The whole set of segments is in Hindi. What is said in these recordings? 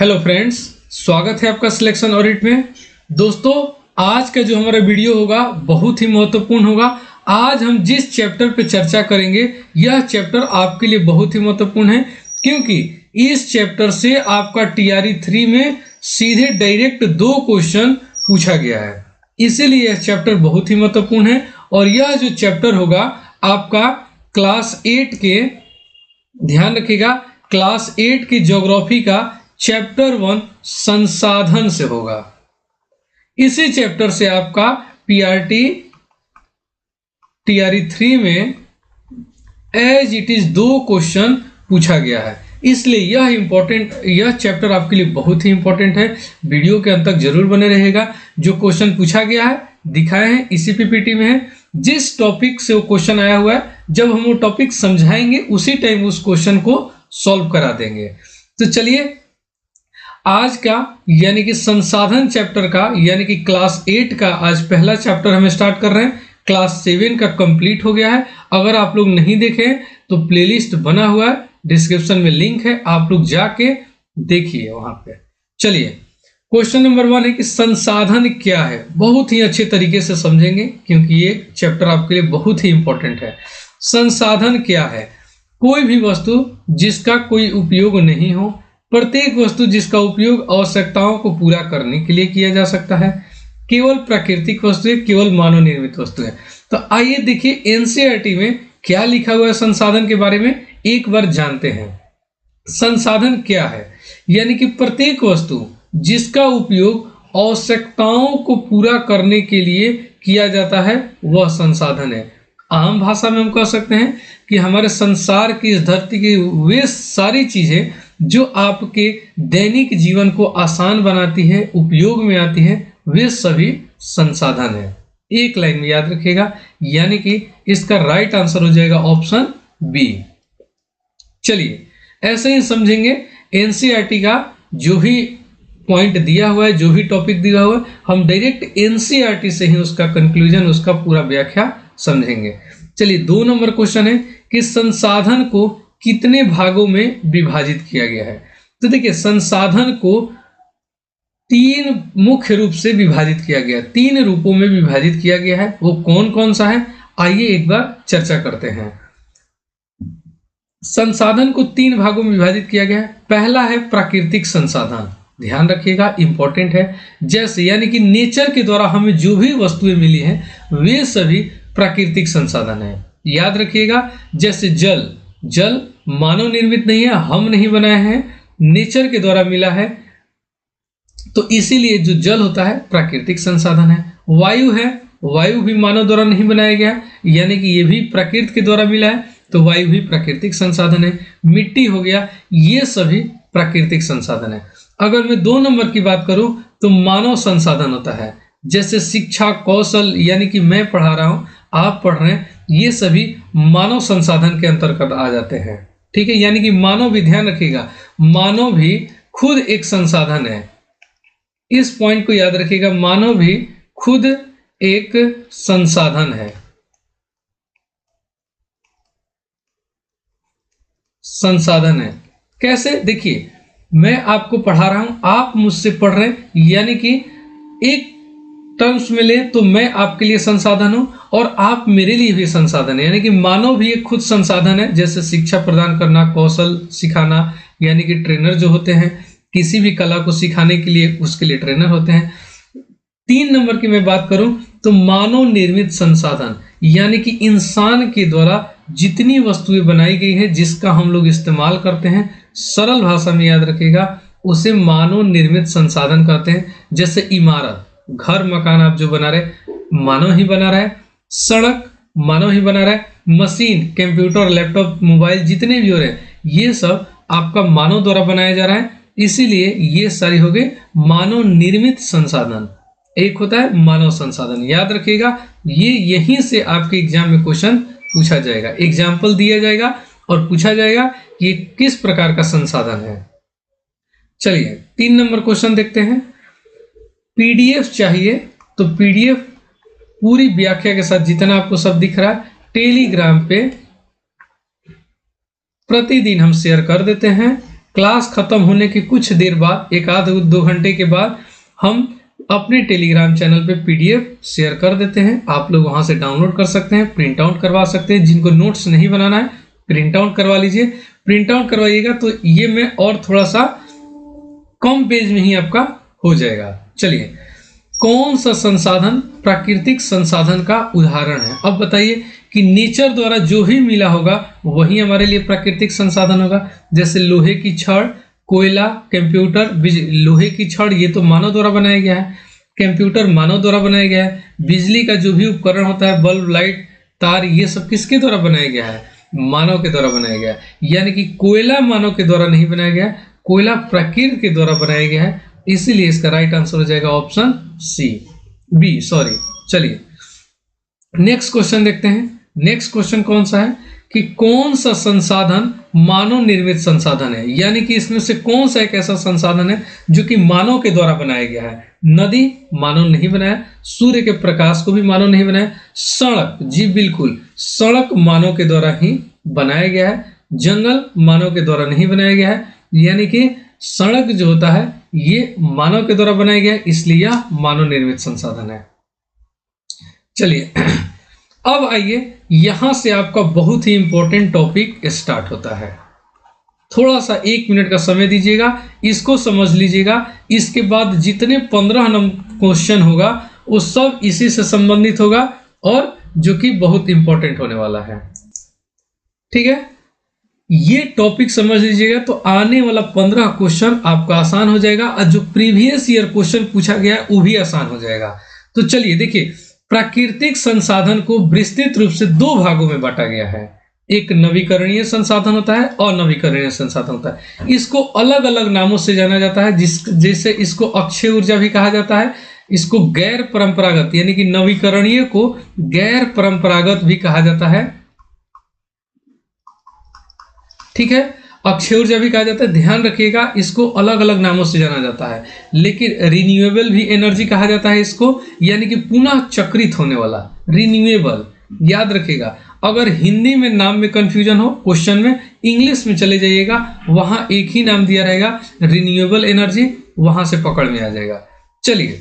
हेलो फ्रेंड्स, स्वागत है आपका सिलेक्शन ऑडिट में। दोस्तों, आज का जो हमारा वीडियो होगा बहुत ही महत्वपूर्ण होगा। आज हम जिस चैप्टर पे चर्चा करेंगे यह चैप्टर आपके लिए बहुत ही महत्वपूर्ण है, क्योंकि इस चैप्टर से आपका टीआरई 3 में सीधे डायरेक्ट 2 क्वेश्चन पूछा गया है। इसीलिए यह चैप्टर बहुत ही महत्वपूर्ण है। और यह जो चैप्टर होगा आपका क्लास 8 के, ध्यान रखिएगा, क्लास 8 की ज्योग्राफी का चैप्टर 1 संसाधन से होगा। इसी चैप्टर से आपका टीआरई 3 में एज इट इज 2 क्वेश्चन पूछा गया है। इसलिए यह चैप्टर आपके लिए बहुत ही इंपॉर्टेंट है। वीडियो के अंत तक जरूर बने रहेगा। जो क्वेश्चन पूछा गया है दिखाए हैं, इसी पीपीटी में है। जिस टॉपिक से वो क्वेश्चन आया हुआ है, जब हम वो टॉपिक समझाएंगे उसी टाइम उस क्वेश्चन को सॉल्व करा देंगे। तो चलिए, आज का यानी कि संसाधन चैप्टर का यानी कि क्लास 8 का आज पहला चैप्टर हम स्टार्ट कर रहे हैं। क्लास 7 का कंप्लीट हो गया है। अगर आप लोग नहीं देखे तो प्लेलिस्ट बना हुआ है, डिस्क्रिप्शन में लिंक है, आप लोग जाके देखिए वहां पे। चलिए, क्वेश्चन नंबर 1 है कि संसाधन क्या है। बहुत ही अच्छे तरीके से समझेंगे क्योंकि ये चैप्टर आपके लिए बहुत ही इंपॉर्टेंट है। संसाधन क्या है? कोई भी वस्तु जिसका कोई उपयोग नहीं हो, प्रत्येक वस्तु जिसका उपयोग आवश्यकताओं को पूरा करने के लिए किया जा सकता है। केवल प्राकृतिक वस्तु है, केवल मानव निर्मित वस्तु है। तो आइए देखिए एनसीईआरटी में क्या लिखा हुआ है संसाधन के बारे में, एक बार जानते हैं। संसाधन क्या है? यानी कि प्रत्येक वस्तु जिसका उपयोग आवश्यकताओं को पूरा करने के लिए किया जाता है वह संसाधन है। आम भाषा में हम कह सकते हैं कि हमारे संसार की, इस धरती की वे सारी चीजें जो आपके दैनिक जीवन को आसान बनाती है, उपयोग में आती है, वे सभी संसाधन है। एक लाइन में याद रखिएगा, यानी कि इसका राइट आंसर हो जाएगा ऑप्शन बी। चलिए, ऐसे ही समझेंगे एनसीईआरटी का जो भी पॉइंट दिया हुआ है, जो भी टॉपिक दिया हुआ है, हम डायरेक्ट एनसीईआरटी से ही उसका कंक्लूजन, उसका पूरा व्याख्या समझेंगे। चलिए, 2 नंबर क्वेश्चन है कि संसाधन को कितने भागों में विभाजित किया गया है। तो देखिए, संसाधन को 3 मुख्य रूप से विभाजित किया गया, 3 रूपों में विभाजित किया गया है। वो कौन कौन सा है, आइए एक बार चर्चा करते हैं। संसाधन को 3 भागों में विभाजित किया गया है। पहला है प्राकृतिक संसाधन, ध्यान रखिएगा, इंपॉर्टेंट है। जैसे यानी कि नेचर के द्वारा हमें जो भी वस्तुएं मिली हैं वे सभी प्राकृतिक संसाधन है। याद रखिएगा, जैसे जल मानव निर्मित नहीं है, हम नहीं बनाए हैं, नेचर के द्वारा मिला है, तो इसीलिए जो जल होता है प्राकृतिक संसाधन है। वायु है, वायु भी मानव द्वारा नहीं बनाया गया, यानी कि ये भी प्रकृति के द्वारा मिला है, तो वायु भी प्राकृतिक संसाधन है। मिट्टी हो गया, ये सभी प्राकृतिक संसाधन है। अगर मैं 2 नंबर की बात करूं तो मानव संसाधन होता है। जैसे शिक्षा, कौशल, यानी कि मैं पढ़ा रहा हूं, आप पढ़ रहे हैं, ये सभी मानव संसाधन के अंतर्गत आ जाते हैं। ठीक है, यानी कि मानव भी, ध्यान रखिएगा, मानव भी खुद एक संसाधन है। इस पॉइंट को याद रखिएगा, मानव भी खुद एक संसाधन है, संसाधन है। कैसे? देखिए, मैं आपको पढ़ा रहा हूं, आप मुझसे पढ़ रहे हैं, यानी कि एक टर्म्स में ले तो मैं आपके लिए संसाधन हूं और आप मेरे लिए भी संसाधन है। यानी कि मानव भी एक खुद संसाधन है। जैसे शिक्षा प्रदान करना, कौशल सिखाना, यानी कि ट्रेनर जो होते हैं किसी भी कला को सिखाने के लिए, उसके लिए ट्रेनर होते हैं। 3 नंबर की मैं बात करूं तो मानव निर्मित संसाधन, यानी कि इंसान के द्वारा जितनी वस्तुएं बनाई गई हैं जिसका हम लोग इस्तेमाल करते हैं, सरल भाषा में याद रखिएगा, उसे मानव निर्मित संसाधन कहते हैं। जैसे इमारत, घर, मकान आप जो बना रहे, मानव ही बना रहा है। सड़क मानव ही बना रहा है। मशीन, कंप्यूटर, लैपटॉप, मोबाइल, जितने भी हो रहे हैं, ये सब आपका मानव द्वारा बनाया जा रहा है। इसीलिए ये सारी हो गई मानव निर्मित संसाधन। एक होता है मानव संसाधन, याद रखिएगा, ये यहीं से आपके एग्जाम में क्वेश्चन पूछा जाएगा, एग्जाम्पल दिया जाएगा और पूछा जाएगा कि ये किस प्रकार का संसाधन है। चलिए, 3 नंबर क्वेश्चन देखते हैं। पीडीएफ चाहिए तो पीडीएफ पूरी व्याख्या के साथ, जितना आपको सब दिख रहा है, टेलीग्राम पे प्रतिदिन हम शेयर कर देते हैं। क्लास खत्म होने के कुछ देर बाद, एक आध 2 घंटे के बाद, हम अपने टेलीग्राम चैनल पे पीडीएफ शेयर कर देते हैं। आप लोग वहां से डाउनलोड कर सकते हैं, प्रिंट आउट करवा सकते हैं। जिनको नोट्स नहीं बनाना है प्रिंट आउट करवा लीजिए। प्रिंट आउट करवाइएगा तो ये मैं और थोड़ा सा कम पेज में ही आपका हो जाएगा। चलिए, कौन सा संसाधन प्राकृतिक संसाधन का उदाहरण है? अब बताइए कि नेचर द्वारा जो भी मिला होगा वही हमारे लिए प्राकृतिक संसाधन होगा। जैसे लोहे की छड़, कोयला, कंप्यूटर, लोहे की छड़ ये तो मानव द्वारा बनाया गया है, कंप्यूटर मानव द्वारा बनाया गया है, बिजली का जो भी उपकरण होता है, बल्ब, लाइट, तार, ये सब किसके द्वारा बनाया गया है? मानव के द्वारा बनाया गया है। यानी कि कोयला मानव के द्वारा नहीं बनाया गया, कोयला प्रकृति के द्वारा बनाया गया है। इसीलिए इसका राइट आंसर हो जाएगा ऑप्शन बी, सॉरी। चलिए नेक्स्ट क्वेश्चन देखते हैं। नेक्स्ट क्वेश्चन कौन सा है कि कौन सा संसाधन मानव निर्मित संसाधन है? यानी कि इसमें से कौन सा एक ऐसा संसाधन है जो कि मानव के द्वारा बनाया गया है? नदी मानव नहीं बनाया, सूर्य के प्रकाश को भी मानव नहीं बनाया, सड़क, जी बिल्कुल, सड़क मानव के द्वारा ही बनाया गया है, जंगल मानव के द्वारा नहीं बनाया गया है। यानी कि सड़क जो होता है ये मानव के द्वारा बनाया गया है, इसलिए यह मानव निर्मित संसाधन है। चलिए अब आइए, यहां से आपका बहुत ही इंपॉर्टेंट टॉपिक स्टार्ट होता है। थोड़ा सा 1 मिनट का समय दीजिएगा, इसको समझ लीजिएगा। इसके बाद जितने 15 नंबर क्वेश्चन होगा वो सब इसी से संबंधित होगा और जो कि बहुत इंपॉर्टेंट होने वाला है। ठीक है, ये टॉपिक समझ लीजिएगा तो आने वाला 15 क्वेश्चन आपका आसान हो जाएगा और जो प्रीवियस ईयर क्वेश्चन पूछा गया है वो भी आसान हो जाएगा। तो चलिए देखिए, प्राकृतिक संसाधन को विस्तृत रूप से 2 भागों में बांटा गया है। एक नवीकरणीय संसाधन होता है और अनवीकरणीय संसाधन होता है। इसको अलग अलग नामों से जाना जाता है, जैसे इसको अक्षय ऊर्जा भी कहा जाता है, इसको गैर परंपरागत यानी कि नवीकरणीय को गैर परंपरागत भी कहा जाता है। ठीक है, अक्षय ऊर्जा भी कहा जाता है। ध्यान रखिएगा, इसको अलग अलग नामों से जाना जाता है, लेकिन रिन्यूएबल भी एनर्जी कहा जाता है इसको, यानी कि पुनः चक्रित होने वाला रिन्यूएबल। याद रखिएगा, अगर हिंदी में नाम में कंफ्यूजन हो क्वेश्चन में, इंग्लिश में चले जाइएगा, वहां एक ही नाम दिया रहेगा रिन्यूएबल एनर्जी, वहां से पकड़ में आ जाएगा। चलिए,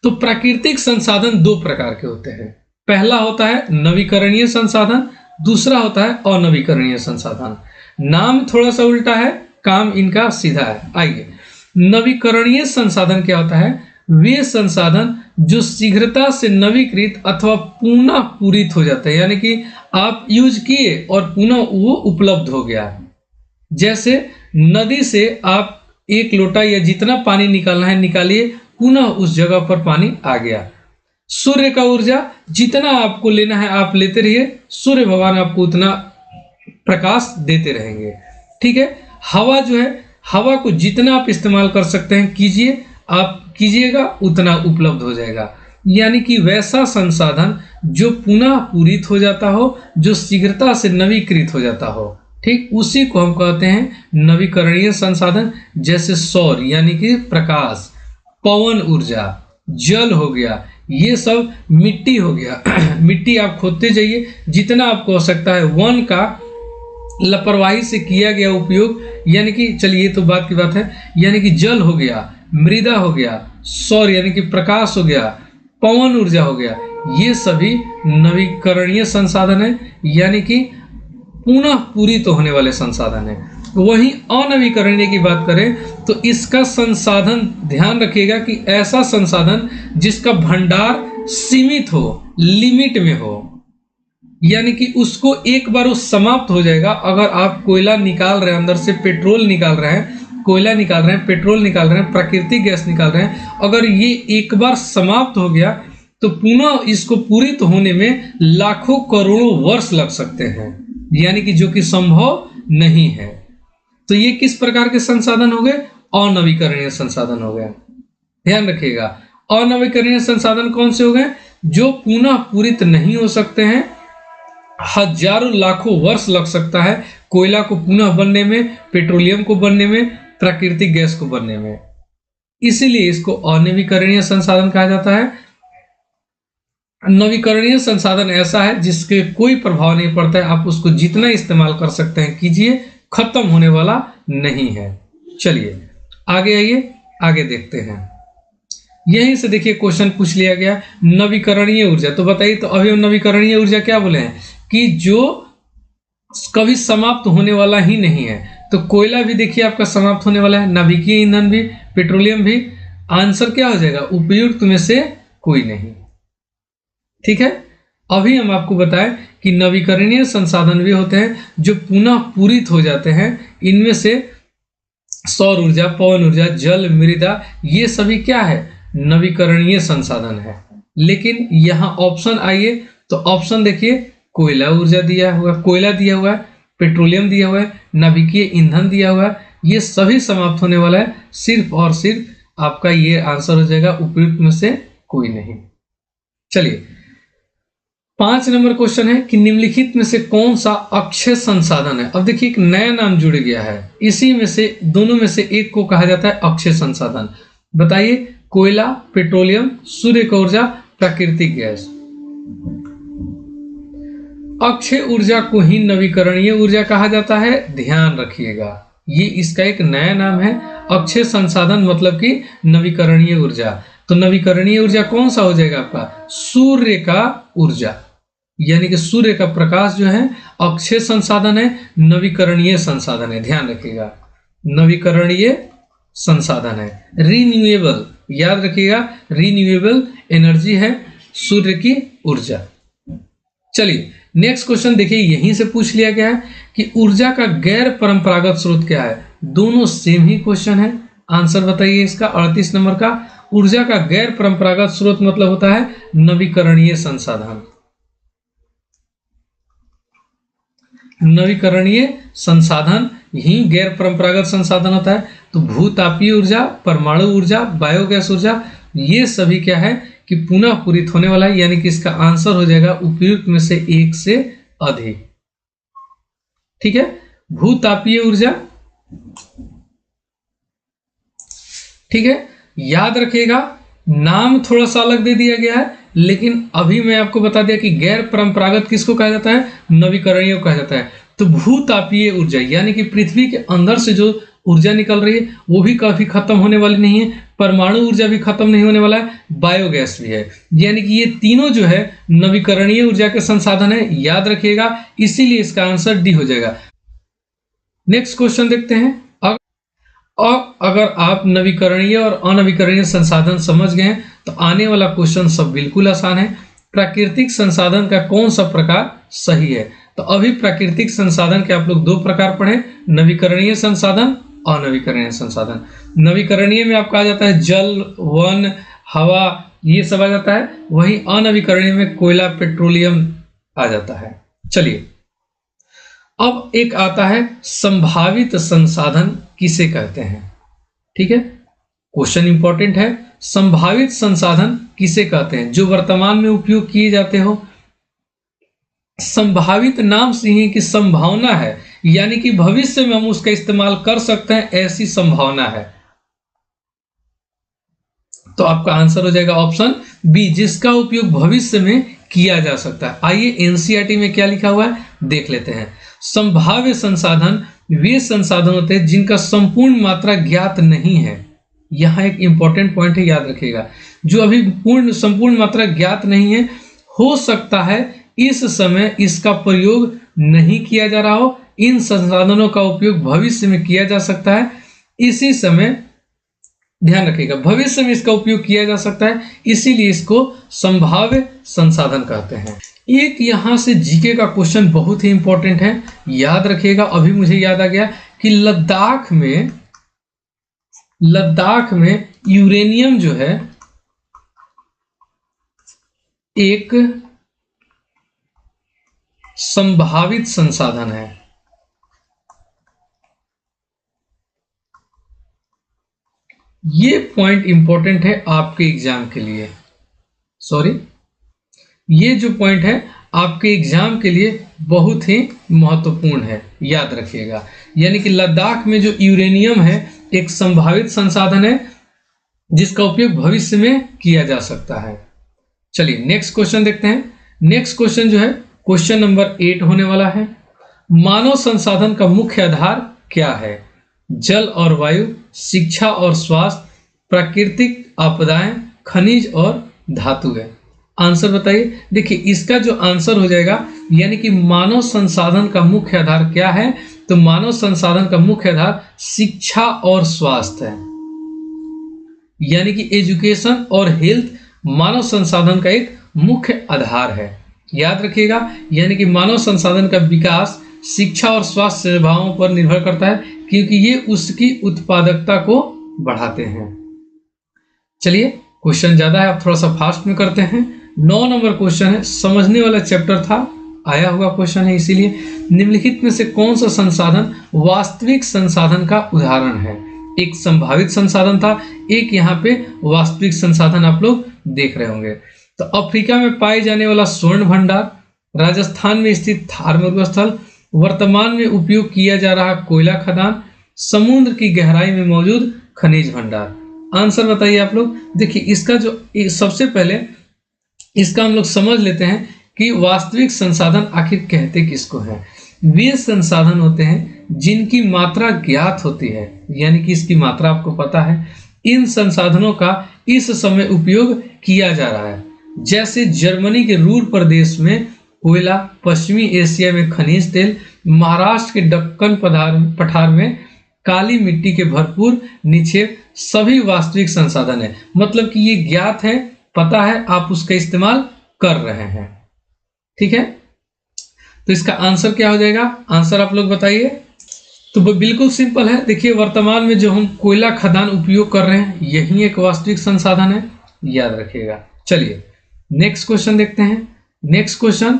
तो प्राकृतिक संसाधन 2 प्रकार के होते हैं। पहला होता है नवीकरणीय संसाधन, दूसरा होता है अनवीकरणीय संसाधन। नाम थोड़ा सा उल्टा है, काम इनका सीधा है। आइए, नवीकरणीय संसाधन क्या होता है? वे संसाधन जो शीघ्रता से नवीकृत अथवा पुनः पूरित हो जाते हैं, यानी कि आप यूज किए और पुनः वो उपलब्ध हो गया। जैसे नदी से आप 1 लोटा या जितना पानी निकालना है निकालिए, पुनः उस जगह पर पानी आ गया। सूर्य का ऊर्जा जितना आपको लेना है आप लेते रहिए, सूर्य भगवान आपको उतना प्रकाश देते रहेंगे। ठीक है, हवा जो है, हवा को जितना आप इस्तेमाल कर सकते हैं कीजिए, आप कीजिएगा उतना उपलब्ध हो जाएगा। यानी कि वैसा संसाधन जो पुनः पूरित हो जाता हो, जो शीघ्रता से नवीकृत हो जाता हो, ठीक, उसी को हम कहते हैं नवीकरणीय संसाधन। जैसे सौर यानी कि प्रकाश, पवन ऊर्जा, जल हो गया, ये सब मिट्टी हो गया। मिट्टी आप खोदते जाइए, जितना आपको हो सकता है। वन का लापरवाही से किया गया उपयोग, यानी कि चलिए ये तो बात की बात है, यानी कि जल हो गया, मृदा हो गया, सौर यानी कि प्रकाश हो गया, पवन ऊर्जा हो गया, ये सभी नवीकरणीय संसाधन है, यानी कि पुनः पूरित होने वाले संसाधन है। वहीं अनवीकरणीय की बात करें तो इसका संसाधन, ध्यान रखिएगा कि ऐसा संसाधन जिसका भंडार सीमित हो, लिमिट में हो, यानी कि उसको एक बार वो समाप्त हो जाएगा। अगर आप कोयला निकाल रहे हैं, अंदर से पेट्रोल निकाल रहे हैं, कोयला निकाल रहे हैं, पेट्रोल निकाल रहे हैं, प्राकृतिक गैस निकाल रहे हैं, अगर ये एक बार समाप्त हो गया तो पुनः इसको पूरित होने में लाखों करोड़ों वर्ष लग सकते हैं, यानी कि जो कि संभव नहीं है। तो ये किस प्रकार के संसाधन हो गए? अनवीकरणीय संसाधन हो गए। ध्यान रखिएगा, अनवीकरणीय संसाधन कौन से हो गए? जो पुनः पूरित नहीं हो सकते हैं, हजारों लाखों वर्ष लग सकता है कोयला को पुनः बनने में, पेट्रोलियम को बनने में, प्राकृतिक गैस को बनने में। इसीलिए इसको अनवीकरणीय संसाधन कहा जाता है। नवीकरणीय संसाधन ऐसा है जिसके कोई प्रभाव नहीं पड़ता है, आप उसको जितना इस्तेमाल कर सकते हैं कीजिए, खत्म होने वाला नहीं है। चलिए आगे आइए, आगे देखते हैं। यहीं से देखिए क्वेश्चन पूछ लिया गया नवीकरणीय ऊर्जा। तो बताइए, तो अभी हम नवीकरणीय ऊर्जा क्या बोले हैं कि जो कभी समाप्त होने वाला ही नहीं है। तो कोयला भी देखिए आपका समाप्त होने वाला है, नाभिकीय ईंधन भी, पेट्रोलियम भी। आंसर क्या हो जाएगा? उपयुक्त में से कोई नहीं। ठीक है, अभी हम आपको बताएं कि नवीकरणीय संसाधन भी होते हैं जो पुनः पूरित हो जाते हैं। इनमें से सौर ऊर्जा, पवन ऊर्जा, जल, मृदा, ये सभी क्या है? नवीकरणीय संसाधन है। लेकिन यहाँ ऑप्शन आइए तो ऑप्शन देखिए, कोयला ऊर्जा दिया हुआ, कोयला दिया हुआ है, पेट्रोलियम दिया हुआ है, नाभिकीय ईंधन दिया हुआ है, ये सभी समाप्त होने वाला है। सिर्फ और सिर्फ आपका ये आंसर हो जाएगा उपयुक्त में से कोई नहीं। चलिए 5 नंबर क्वेश्चन है कि निम्नलिखित में से कौन सा अक्षय संसाधन है? अब देखिए एक नया नाम जुड़ गया है, इसी में से दोनों में से एक को कहा जाता है अक्षय संसाधन। बताइए, कोयला, पेट्रोलियम, सूर्य की ऊर्जा, प्राकृतिक गैस। अक्षय ऊर्जा को ही नवीकरणीय ऊर्जा कहा जाता है, ध्यान रखिएगा, ये इसका एक नया नाम है। अक्षय संसाधन मतलब कि नवीकरणीय ऊर्जा। तो नवीकरणीय ऊर्जा कौन सा हो जाएगा आपका? सूर्य का ऊर्जा, यानी कि सूर्य का प्रकाश जो है अक्षय संसाधन है, नवीकरणीय संसाधन है। ध्यान रखिएगा, नवीकरणीय संसाधन है, रिन्यूएबल, याद रखिएगा, रिन्यूएबल एनर्जी है सूर्य की ऊर्जा। चलिए नेक्स्ट क्वेश्चन देखिए, यहीं से पूछ लिया गया है कि ऊर्जा का गैर परंपरागत स्रोत क्या है? दोनों सेम ही क्वेश्चन है। आंसर बताइए इसका 38 नंबर का। ऊर्जा का गैर परंपरागत स्रोत मतलब होता है नवीकरणीय संसाधन। नवीकरणीय संसाधन ही गैर परंपरागत संसाधन होता है। तो भूतापीय ऊर्जा, परमाणु ऊर्जा, बायोगैस ऊर्जा, ये सभी क्या है कि पुनः पूरित होने वाला है, यानी कि इसका आंसर हो जाएगा उपयुक्त में से एक से अधिक। ठीक है, भूतापीय ऊर्जा। ठीक है, याद रखिएगा, नाम थोड़ा सा अलग दे दिया गया है, लेकिन अभी मैं आपको बता दिया कि गैर परंपरागत किसको कहा जाता है? नवीकरणीय कहा जाता है। तो भूतापीय ऊर्जा यानी कि पृथ्वी के अंदर से जो ऊर्जा निकल रही है वो भी काफी खत्म होने वाली नहीं है, परमाणु ऊर्जा भी खत्म नहीं होने वाला है, बायोगैस भी है, यानी कि ये तीनों जो है नवीकरणीय ऊर्जा के संसाधन है। याद रखिएगा, इसीलिए इसका आंसर डी हो जाएगा। नेक्स्ट क्वेश्चन देखते हैं। और अगर आप नवीकरणीय और अनवीकरणीय संसाधन समझ गए तो आने वाला क्वेश्चन सब बिल्कुल आसान है। प्राकृतिक संसाधन का कौन सा प्रकार सही है? तो अभी प्राकृतिक संसाधन के आप लोग 2 प्रकार पढ़े, नवीकरणीय संसाधन, अनवीकरणीय संसाधन। नवीकरणीय में आपका आ जाता है जल, वन, हवा, ये सब आ जाता है। वहीं अनवीकरणीय में कोयला, पेट्रोलियम आ जाता है। चलिए अब एक आता है संभावित संसाधन किसे कहते हैं? ठीक है, क्वेश्चन इंपॉर्टेंट है। संभावित संसाधन किसे कहते हैं? जो वर्तमान में उपयोग किए जाते हो। संभावित नाम से ही कि संभावना है, यानी कि भविष्य में हम उसका इस्तेमाल कर सकते हैं, ऐसी संभावना है। तो आपका आंसर हो जाएगा ऑप्शन बी, जिसका उपयोग भविष्य में किया जा सकता है। आइए एनसीईआरटी में क्या लिखा हुआ है देख लेते हैं। संभाव्य संसाधन वे संसाधन होते हैं जिनका संपूर्ण मात्रा ज्ञात नहीं है। यहां एक इंपॉर्टेंट पॉइंट है, याद रखिएगा, जो अभी संपूर्ण मात्रा ज्ञात नहीं है, हो सकता है इस समय इसका प्रयोग नहीं किया जा रहा हो, इन संसाधनों का उपयोग भविष्य में किया जा सकता है। इसी समय ध्यान रखिएगा, भविष्य में इसका उपयोग किया जा सकता है, इसीलिए इसको संभाव्य संसाधन कहते हैं। एक यहां से जीके का क्वेश्चन बहुत ही इंपॉर्टेंट है, याद रखिएगा। अभी मुझे याद आ गया कि लद्दाख में यूरेनियम जो है एक संभावित संसाधन है। ये पॉइंट इंपॉर्टेंट है आपके एग्जाम के लिए। ये जो पॉइंट है आपके एग्जाम के लिए बहुत ही महत्वपूर्ण है, याद रखिएगा। यानी कि लद्दाख में जो यूरेनियम है एक संभावित संसाधन है जिसका उपयोग भविष्य में किया जा सकता है। चलिए नेक्स्ट क्वेश्चन देखते हैं। नेक्स्ट क्वेश्चन जो है क्वेश्चन नंबर 8 होने वाला है। मानव संसाधन का मुख्य आधार क्या है? जल और वायु, शिक्षा और स्वास्थ्य, प्राकृतिक आपदाएं, खनिज और धातु है। आंसर बताइए। देखिए इसका जो आंसर हो जाएगा, यानी कि मानव संसाधन का मुख्य आधार क्या है, तो मानव संसाधन का मुख्य आधार शिक्षा और स्वास्थ्य है, यानी कि एजुकेशन और हेल्थ मानव संसाधन का एक मुख्य आधार है। याद रखिएगा, यानी कि मानव संसाधन का विकास शिक्षा और स्वास्थ्य सेवाओं पर निर्भर करता है, क्योंकि ये उसकी उत्पादकता को बढ़ाते हैं। चलिए क्वेश्चन ज्यादा है, आप थोड़ा सा फास्ट में करते हैं। 9 नंबर क्वेश्चन है, समझने वाला चैप्टर था, आया हुआ क्वेश्चन है, इसीलिए निम्नलिखित में से कौन सा संसाधन वास्तविक संसाधन का उदाहरण है। एक संभावित संसाधन था, एक यहाँ पे वास्तविक संसाधन आप लोग देख रहे होंगे। तो अफ्रीका में पाए जाने वाला स्वर्ण भंडार, राजस्थान में स्थित थार मरुस्थल, वर्तमान में उपयोग किया जा रहा कोयला खदान, समुद्र की गहराई में मौजूद खनिज भंडार। आंसर बताइए आप लोग। देखिए इसका जो सबसे पहले इसका हम लोग समझ लेते हैं कि वास्तविक संसाधन आखिर कहते किसको हैं। वे संसाधन होते हैं जिनकी मात्रा ज्ञात होती है, यानी कि इसकी मात्रा आपको पता है। इन संसाधनों का इस समय उपयोग किया जा रहा है, जैसे जर्मनी के रूर प्रदेश में कोयला, पश्चिमी एशिया में खनिज तेल, महाराष्ट्र के दक्कन पठार में काली मिट्टी के भरपूर निक्षेप, सभी वास्तविक संसाधन है। मतलब कि ये ज्ञात है, पता है, आप उसका इस्तेमाल कर रहे हैं। ठीक है, तो इसका आंसर क्या हो जाएगा, आंसर आप लोग बताइए। तो वो बिल्कुल सिंपल है। देखिए वर्तमान में जो हम कोयला खदान उपयोग कर रहे हैं, यही एक वास्तविक संसाधन है, याद रखिएगा। चलिए नेक्स्ट क्वेश्चन देखते हैं। नेक्स्ट क्वेश्चन,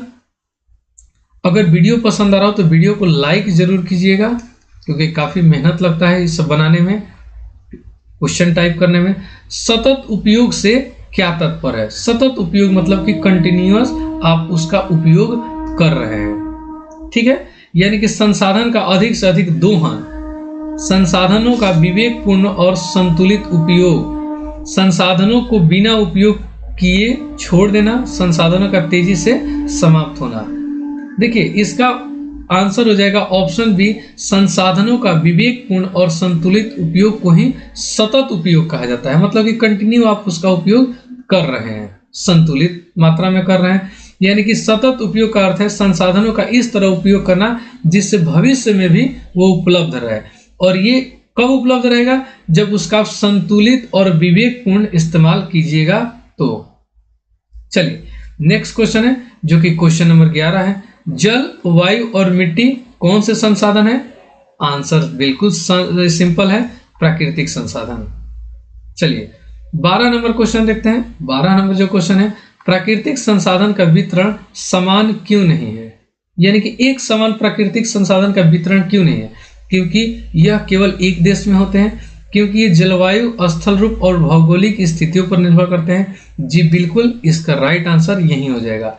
अगर वीडियो पसंद आ रहा हो तो वीडियो को लाइक जरूर कीजिएगा, क्योंकि काफी मेहनत लगता है इस सब बनाने में, क्वेश्चन टाइप करने में। सतत उपयोग से क्या तात्पर्य है। सतत उपयोग मतलब कि कंटिन्यूअस आप उसका उपयोग कर रहे हैं। ठीक है, यानी कि संसाधन का अधिक से अधिक दोहन, संसाधनों का विवेकपूर्ण और संतुलित उपयोग, संसाधनों को बिना उपयोग किए छोड़ देना, संसाधनों का तेजी से समाप्त होना। देखिए इसका आंसर हो जाएगा ऑप्शन बी, संसाधनों का विवेकपूर्ण और संतुलित उपयोग को ही सतत उपयोग कहा जाता है। मतलब कि कंटिन्यू आप उसका उपयोग कर रहे हैं, संतुलित मात्रा में कर रहे हैं। यानी कि सतत उपयोग का अर्थ है संसाधनों का इस तरह उपयोग करना जिससे भविष्य में भी वो उपलब्ध रहे। और ये कब उपलब्ध रहेगा, जब उसका संतुलित और विवेकपूर्ण इस्तेमाल कीजिएगा तो। चलिए नेक्स्ट क्वेश्चन है, जो कि क्वेश्चन नंबर 11 है। जल, वायु और मिट्टी कौन से संसाधन है। आंसर बिल्कुल सिंपल है, प्राकृतिक संसाधन। चलिए 12 नंबर क्वेश्चन देखते हैं। 12 नंबर जो क्वेश्चन है, प्राकृतिक संसाधन का वितरण समान क्यों नहीं है। यानी कि एक समान प्राकृतिक संसाधन का वितरण क्यों नहीं है, क्योंकि यह केवल एक देश में होते हैं, क्योंकि ये जलवायु, स्थल रूप और भौगोलिक स्थितियों पर निर्भर करते हैं। जी बिल्कुल, इसका राइट आंसर यही हो जाएगा।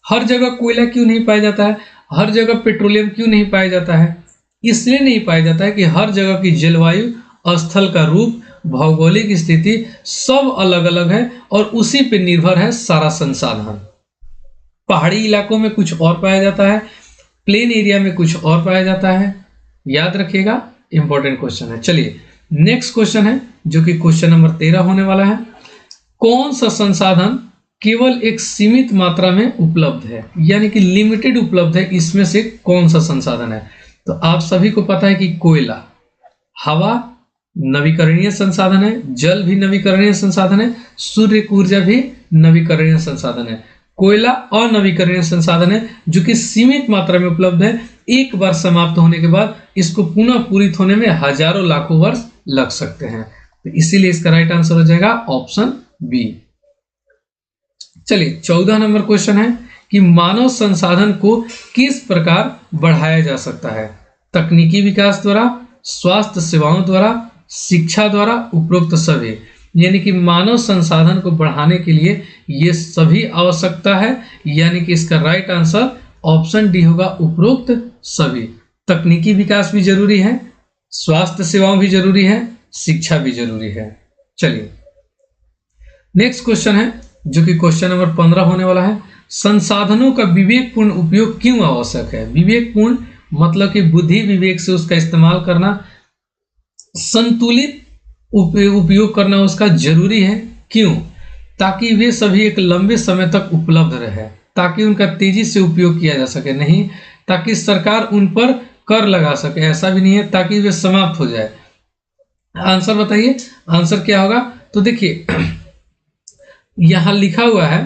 हर जगह कोयला क्यों नहीं पाया जाता है, हर जगह पेट्रोलियम क्यों नहीं पाया जाता है। इसलिए नहीं पाया जाता है कि हर जगह की जलवायु, स्थल का रूप, भौगोलिक स्थिति सब अलग अलग है और उसी पे निर्भर है सारा संसाधन। पहाड़ी इलाकों में कुछ और पाया जाता है, प्लेन एरिया में कुछ और पाया जाता है। याद रखिएगा, इंपॉर्टेंट क्वेश्चन है। चलिए नेक्स्ट क्वेश्चन है, जो कि क्वेश्चन नंबर 13 होने वाला है। कौन सा संसाधन केवल एक सीमित मात्रा में उपलब्ध है, यानी कि लिमिटेड उपलब्ध है, इसमें से कौन सा संसाधन है। तो आप सभी को पता है कि कोयला, हवा नवीकरणीय संसाधन है, जल भी नवीकरणीय संसाधन है, सूर्य ऊर्जा भी नवीकरणीय संसाधन है। कोयला अनवीकरणीय संसाधन है जो कि सीमित मात्रा में उपलब्ध है। एक बार समाप्त होने के बाद इसको पुनः पूरित होने में हजारों लाखों वर्ष लग सकते हैं। तो इसीलिए इसका राइट आंसर हो जाएगा ऑप्शन बी। चलिए 14 नंबर क्वेश्चन है कि मानव संसाधन को किस प्रकार बढ़ाया जा सकता है। तकनीकी विकास द्वारा, स्वास्थ्य सेवाओं द्वारा, शिक्षा द्वारा, उपरोक्त सभी। यानी कि मानव संसाधन को बढ़ाने के लिए ये सभी आवश्यकता है, यानी कि इसका राइट आंसर ऑप्शन डी होगा, उपरोक्त सभी। तकनीकी विकास भी जरूरी है, स्वास्थ्य सेवाओं भी जरूरी है, शिक्षा भी जरूरी है। चलिए नेक्स्ट क्वेश्चन है, जो कि क्वेश्चन नंबर 15 होने वाला है। संसाधनों का विवेकपूर्ण उपयोग क्यों आवश्यक है। विवेकपूर्ण मतलब कि बुद्धि विवेक से उसका इस्तेमाल करना, संतुलित उपयोग करना उसका जरूरी है। क्यों? ताकि वे सभी एक लंबे समय तक उपलब्ध रहे, ताकि उनका तेजी से उपयोग किया जा सके, नहीं ताकि सरकार उन पर कर लगा सके, ऐसा भी नहीं है ताकि वे समाप्त हो जाए। आंसर बताइए, आंसर क्या होगा? तो देखिए यहां लिखा हुआ है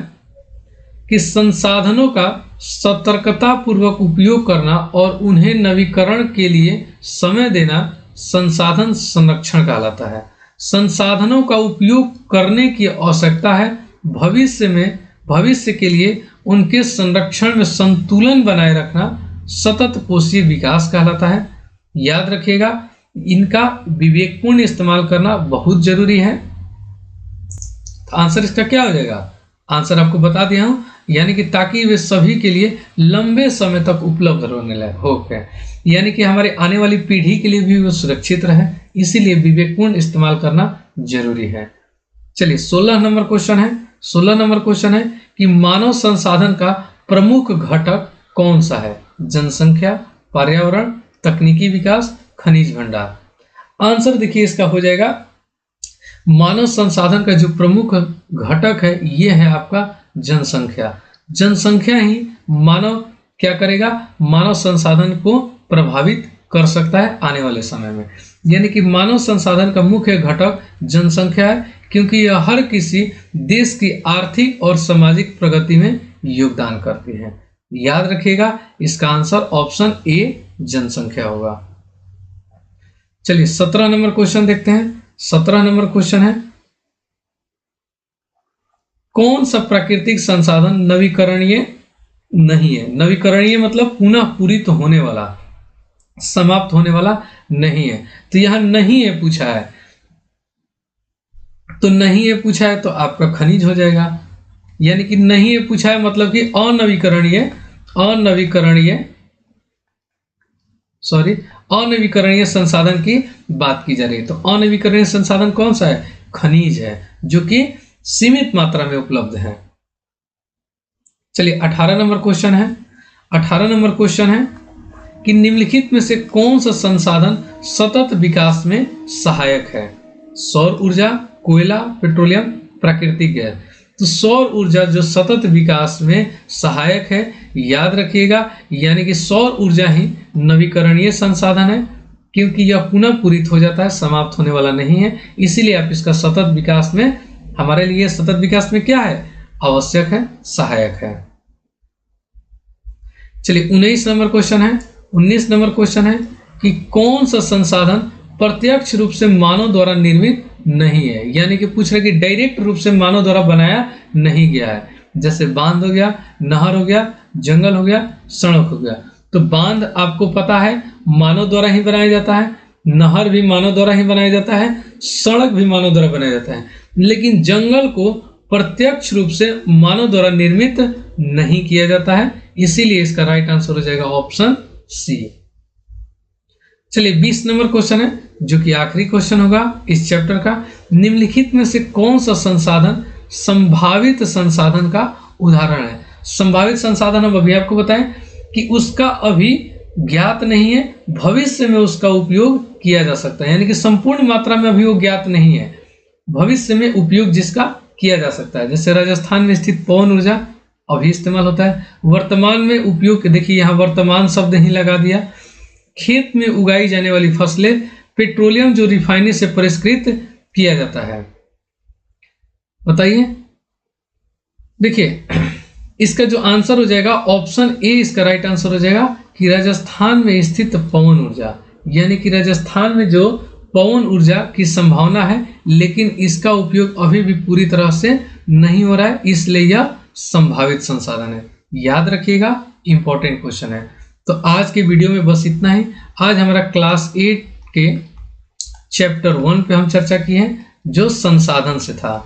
कि संसाधनों का सतर्कता पूर्वक उपयोग करना और उन्हें नवीकरण के लिए समय देना संसाधन संरक्षण कहलाता है। संसाधनों का उपयोग करने की आवश्यकता है, भविष्य के लिए उनके संरक्षण में संतुलन बनाए रखना सतत पोषीय विकास कहलाता है। याद रखिएगा, इनका विवेकपूर्ण इस्तेमाल करना बहुत जरूरी है। तो आंसर इसका क्या हो जाएगा? आंसर आपको बता दिया हूं, यानी कि ताकि वे सभी के लिए लंबे समय तक उपलब्ध रहने लायक हो गए, यानी कि हमारे आने वाली पीढ़ी के लिए भी वो सुरक्षित रहे, इसीलिए विवेकपूर्ण इस्तेमाल करना जरूरी है। चलिए 16 नंबर क्वेश्चन है। 16 नंबर क्वेश्चन है कि मानव संसाधन का प्रमुख घटक कौन सा है? जनसंख्या, पर्यावरण, तकनीकी विकास, खनिज भंडार। आंसर देखिए इसका हो जाएगा, मानव संसाधन का जो प्रमुख घटक है ये है आपका जनसंख्या। जनसंख्या ही मानव क्या करेगा? मानव संसाधन को प्रभावित कर सकता है आने वाले समय में, यानी कि मानव संसाधन का मुख्य घटक जनसंख्या है, क्योंकि यह हर किसी देश की आर्थिक और सामाजिक प्रगति में योगदान करती है। याद रखिएगा, इसका आंसर ऑप्शन ए जनसंख्या होगा। चलिए 17 नंबर क्वेश्चन देखते हैं। 17 नंबर क्वेश्चन है, कौन सा प्राकृतिक संसाधन नवीकरणीय नहीं है? नवीकरणीय मतलब पुनः पूरित होने वाला, समाप्त होने वाला नहीं है। तो यहां नहीं है पूछा है, तो नहीं है पूछा है तो आपका खनिज हो जाएगा, यानी कि नहीं है पूछा है मतलब कि अनवीकरणीय संसाधन की बात की जा रही है। तो अनवीकरणीय संसाधन कौन सा है? खनिज है, जो कि सीमित मात्रा में उपलब्ध है। चलिए 18 नंबर क्वेश्चन है। 18 नंबर क्वेश्चन है कि निम्नलिखित में से कौन सा संसाधन सतत विकास में सहायक है? सौर ऊर्जा, कोयला, पेट्रोलियम, प्राकृतिक गैस। तो सौर ऊर्जा जो सतत विकास में सहायक है, याद रखिएगा, यानी कि सौर ऊर्जा ही नवीकरणीय संसाधन है, क्योंकि यह पुनः पूरित हो जाता है, समाप्त होने वाला नहीं है। इसीलिए आप इसका सतत विकास में, हमारे लिए सतत विकास में क्या है? आवश्यक है, सहायक है। चलिए 19 नंबर क्वेश्चन है। 19 नंबर क्वेश्चन है कि कौन सा संसाधन प्रत्यक्ष रूप से मानव द्वारा निर्मित नहीं है? यानी कि पूछ रहे कि डायरेक्ट रूप से मानव द्वारा बनाया नहीं गया है। जैसे बांध हो गया, नहर हो गया, जंगल हो गया, सड़क हो गया। तो बांध आपको पता है मानव द्वारा ही बनाया जाता है, नहर भी मानव द्वारा ही बनाया जाता है, सड़क भी मानव द्वारा बनाया जाता है, लेकिन जंगल को प्रत्यक्ष रूप से मानव द्वारा निर्मित नहीं किया जाता है, इसीलिए इसका राइट आंसर हो जाएगा ऑप्शन सी। चलिए 20 नंबर क्वेश्चन है, जो कि आखिरी क्वेश्चन होगा इस चैप्टर का। निम्नलिखित में से कौन सा संसाधन संभावित संसाधन का उदाहरण है? संभावित संसाधन हम अभी आपको बताएं कि उसका अभी ज्ञात नहीं है, भविष्य में उसका उपयोग किया जा सकता है, यानी कि संपूर्ण मात्रा में अभी वो ज्ञात नहीं है, भविष्य में उपयोग जिसका किया जा सकता है। जैसे राजस्थान में स्थित पवन ऊर्जा अभी इस्तेमाल होता है, वर्तमान में उपयोग, देखिए यहाँ वर्तमान शब्द ही लगा दिया। खेत में उगाई जाने वाली फसलें, पेट्रोलियम जो रिफाइनरी से परिष्कृत किया जाता है। बताइए, देखिए इसका जो आंसर हो जाएगा ऑप्शन ए, इसका राइट आंसर हो जाएगा कि राजस्थान में स्थित पवन ऊर्जा, यानी कि राजस्थान में जो पवन ऊर्जा की संभावना है, लेकिन इसका उपयोग अभी भी पूरी तरह से नहीं हो रहा है, इसलिए यह संभावित संसाधन है। याद रखिएगा, इंपॉर्टेंट क्वेश्चन है। तो आज के वीडियो में बस इतना ही। आज हमारा क्लास 8 के चैप्टर 1 पे हम चर्चा की है, जो संसाधन से था।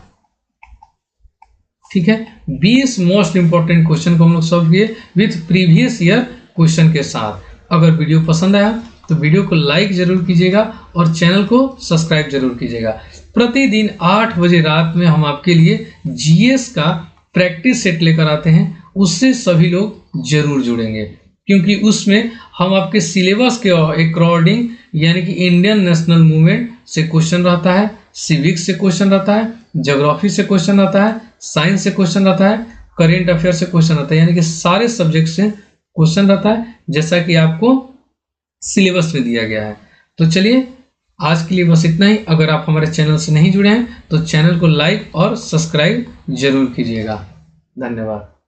ठीक है, 20 मोस्ट इंपॉर्टेंट क्वेश्चन को हम लोग सॉल्व किए विथ प्रीवियस ईयर क्वेश्चन के साथ। अगर वीडियो पसंद आया तो वीडियो को लाइक जरूर कीजिएगा और चैनल को सब्सक्राइब जरूर कीजिएगा। प्रतिदिन 8 बजे रात में हम आपके लिए जीएस का प्रैक्टिस सेट लेकर आते हैं, उससे सभी लोग जरूर जुड़ेंगे, क्योंकि उसमें हम आपके सिलेबस के अकॉर्डिंग, यानी कि इंडियन नेशनल मूवमेंट से क्वेश्चन रहता है, सिविक्स से क्वेश्चन रहता है, ज्योग्राफी से क्वेश्चन रहता है, साइंस से क्वेश्चन रहता है, करेंट अफेयर से क्वेश्चन रहता है, यानी कि सारे सब्जेक्ट से क्वेश्चन रहता है, जैसा कि आपको सिलेबस में दिया गया है। तो चलिए आज के लिए बस इतना ही। अगर आप हमारे चैनल से नहीं जुड़े हैं तो चैनल को लाइक और सब्सक्राइब जरूर कीजिएगा। धन्यवाद।